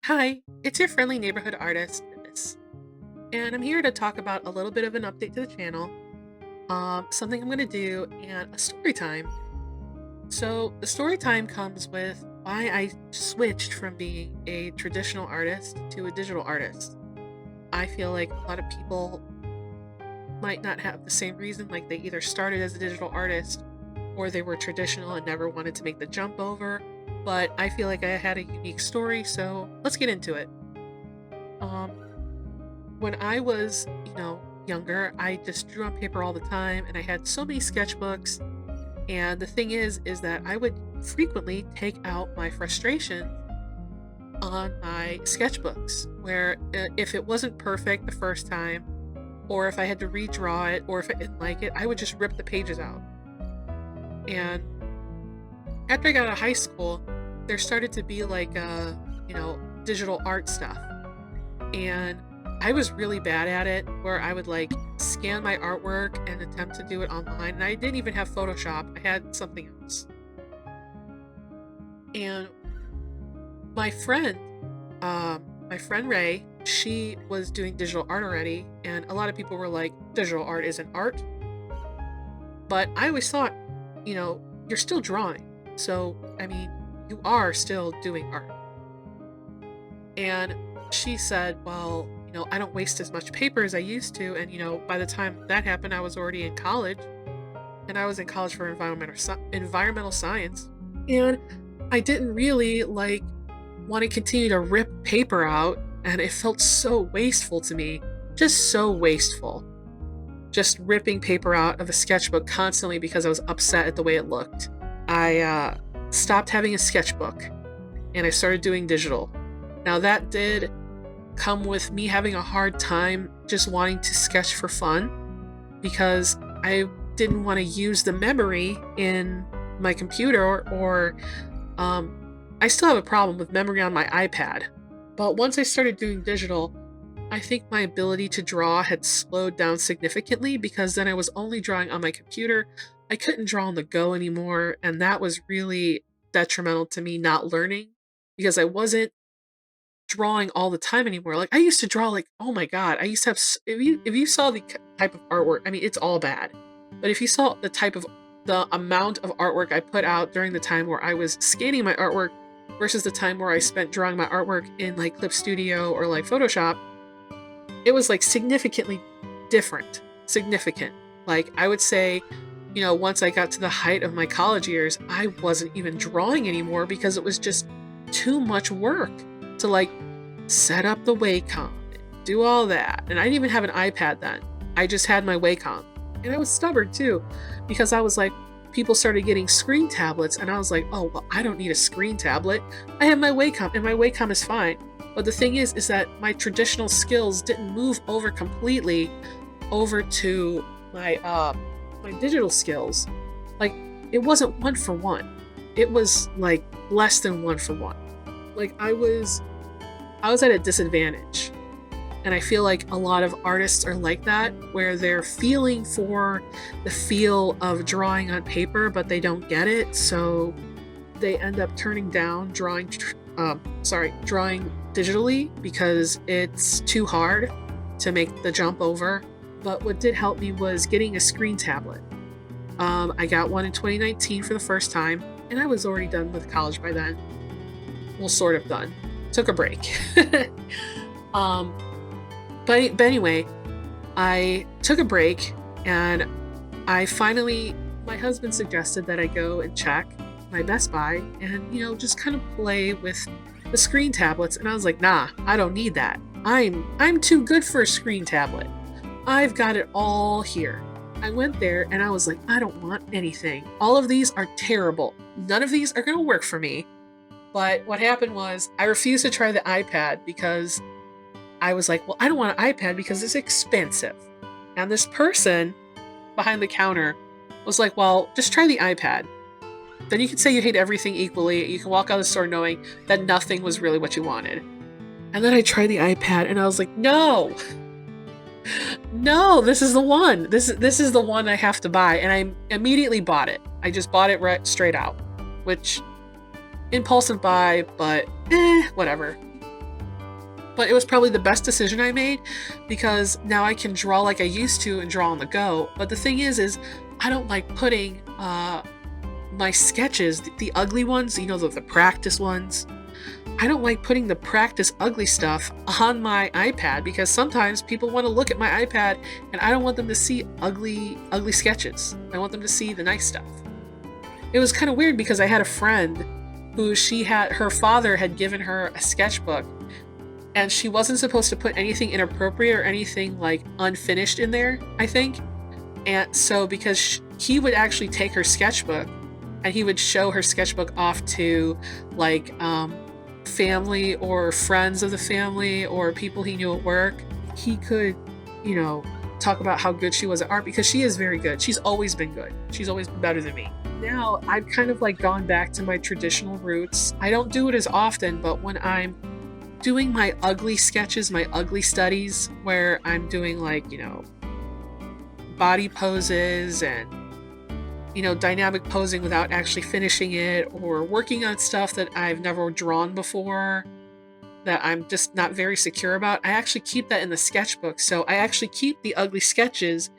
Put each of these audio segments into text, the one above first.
Hi, it's your friendly neighborhood artist, Miss, and I'm here to talk about a little bit of an update to the channel, something I'm going to do, and a story time. So, the story time comes with why I switched from being a traditional artist to a digital artist. I feel like a lot of people might not have the same reason, like they either started as a digital artist or they were traditional and never wanted to make the jump over. But I feel like I had a unique story, so let's get into it. Um, When I was, younger, I just drew on paper all the time and I had so many sketchbooks. And the thing is that I would frequently take out my frustration on my sketchbooks where if it wasn't perfect the first time or if I had to redraw it or if I didn't like it, I would just rip the pages out. And after I got out of high school, there started to be like digital art stuff. And I was really bad at it where I would like scan my artwork and attempt to do it online. And I didn't even have Photoshop. I had something else. And my friend, my friend Ray, she was doing digital art already, and a lot of people were like, digital art isn't art. But I always thought, you're still drawing. So, I mean, you are still doing art. And she said, well, I don't waste as much paper as I used to. And, by the time that happened, I was already in college. And I was in college for environmental science. And I didn't really want to continue to rip paper out. And it felt so wasteful to me. Just so wasteful. Just ripping paper out of a sketchbook constantly because I was upset at the way it looked. I stopped having a sketchbook and I started doing digital. Now, that did come with me having a hard time just wanting to sketch for fun because I didn't want to use the memory in my computer or I still have a problem with memory on my iPad. But once I started doing digital, I think my ability to draw had slowed down significantly because then I was only drawing on my computer. I couldn't draw on the go anymore, and that was really detrimental to me not learning because I wasn't drawing all the time anymore. Like I used to draw like, oh my god, I used to have if you saw the type of artwork, I mean it's all bad. But if you saw the amount of artwork I put out during the time where I was scanning my artwork versus the time where I spent drawing my artwork in like Clip Studio or like Photoshop, it was like significantly different. Significant. Like I would say, once I got to the height of my college years, I wasn't even drawing anymore because it was just too much work to like set up the Wacom, do all that. And I didn't even have an iPad then. I just had my Wacom. And I was stubborn too, because I was like, people started getting screen tablets, and I was like, oh, well, I don't need a screen tablet. I have my Wacom, and my Wacom is fine. But the thing is that my traditional skills didn't move over completely over to my digital skills. Like, it wasn't one for one. It was like less than one for one. Like I was at a disadvantage. And I feel like a lot of artists are like that, where they're feeling for the feel of drawing on paper, but they don't get it. So they end up turning down drawing digitally because it's too hard to make the jump over. But what did help me was getting a screen tablet. I got one in 2019 for the first time, and I was already done with college by then. Well, sort of done. Took a break. But anyway, I took a break and my husband suggested that I go and check my Best Buy and, just kind of play with the screen tablets. And I was like, nah, I don't need that. I'm too good for a screen tablet. I've got it all here. I went there and I was like, I don't want anything. All of these are terrible. None of these are going to work for me. But what happened was I refused to try the iPad because I was like, well, I don't want an iPad because it's expensive. And this person behind the counter was like, well, just try the iPad. Then you can say you hate everything equally. You can walk out of the store knowing that nothing was really what you wanted. And then I tried the iPad and I was like, no, this is the one. This is the one I have to buy. And I immediately bought it. I just bought it right straight out, which impulsive buy, but whatever. But it was probably the best decision I made because now I can draw like I used to and draw on the go. But the thing is I don't like putting my sketches, the ugly ones, you know, the practice ones. I don't like putting the practice ugly stuff on my iPad because sometimes people want to look at my iPad and I don't want them to see ugly sketches. I want them to see the nice stuff. It was kind of weird because I had a friend who her father had given her a sketchbook and she wasn't supposed to put anything inappropriate or anything like unfinished in there, I think. And so because he would actually take her sketchbook and he would show her sketchbook off to like family or friends of the family or people he knew at work, he could, you know, talk about how good she was at art because she is very good. She's always been good. She's always been better than me. Now I've kind of like gone back to my traditional roots. I don't do it as often, but when I'm doing my ugly sketches, my ugly studies, where I'm doing like, you know, body poses and, you know, dynamic posing without actually finishing it, or working on stuff that I've never drawn before that I'm just not very secure about, I actually keep that in the sketchbook. So I actually keep the ugly sketches,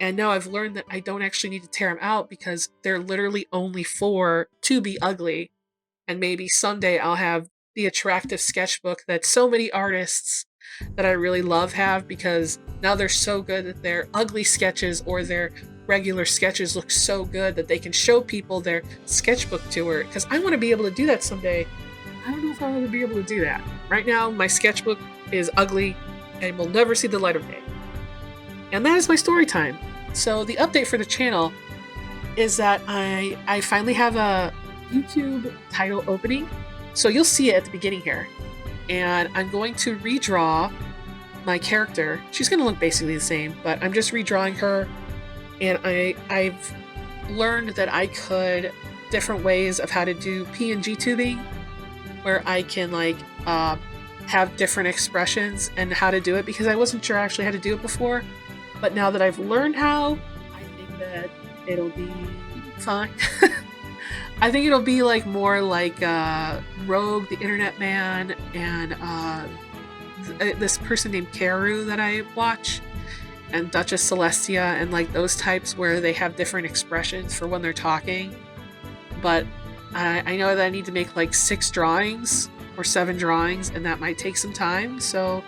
and now I've learned that I don't actually need to tear them out because they're literally only to be ugly. And maybe someday I'll have the attractive sketchbook that so many artists that I really love have, because now they're so good that their ugly sketches or their regular sketches look so good that they can show people their sketchbook tour, because I want to be able to do that someday. I don't know if I'll ever be able to do that. Right now, my sketchbook is ugly and will never see the light of day. And that is my story time. So the update for the channel is that I finally have a YouTube title opening. So you'll see it at the beginning here. And I'm going to redraw my character. She's going to look basically the same, but I'm just redrawing her. And I've learned that I could different ways of how to do PNG tubing, where I can like have different expressions and how to do it, because I wasn't sure actually how to do it before. But now that I've learned how, I think that it'll be fine. I think it'll be like more like Rogue, the Internet Man, and this person named Karu that I watch, and Duchess Celestia, and like those types where they have different expressions for when they're talking. But I know that I need to make like 6 drawings or 7 drawings, and that might take some time. So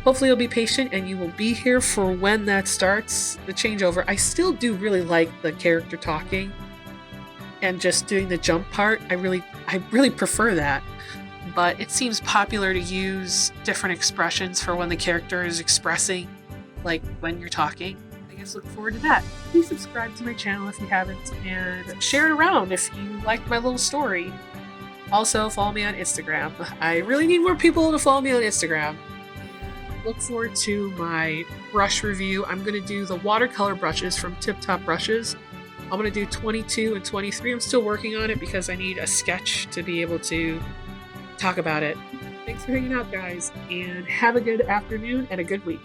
hopefully you'll be patient and you will be here for when that starts, the changeover. I still do really like the character talking and just doing the jump part. I really prefer that. But it seems popular to use different expressions for when the character is expressing, like when you're talking. I guess look forward to that. Please subscribe to my channel if you haven't, and share it around if you liked my little story. Also, follow me on Instagram. I really need more people to follow me on Instagram. Look forward to my brush review. I'm going to do the watercolor brushes from Tip Top Brushes. I'm going to do 22 and 23. I'm still working on it because I need a sketch to be able to talk about it. Thanks for hanging out, guys, and have a good afternoon and a good week.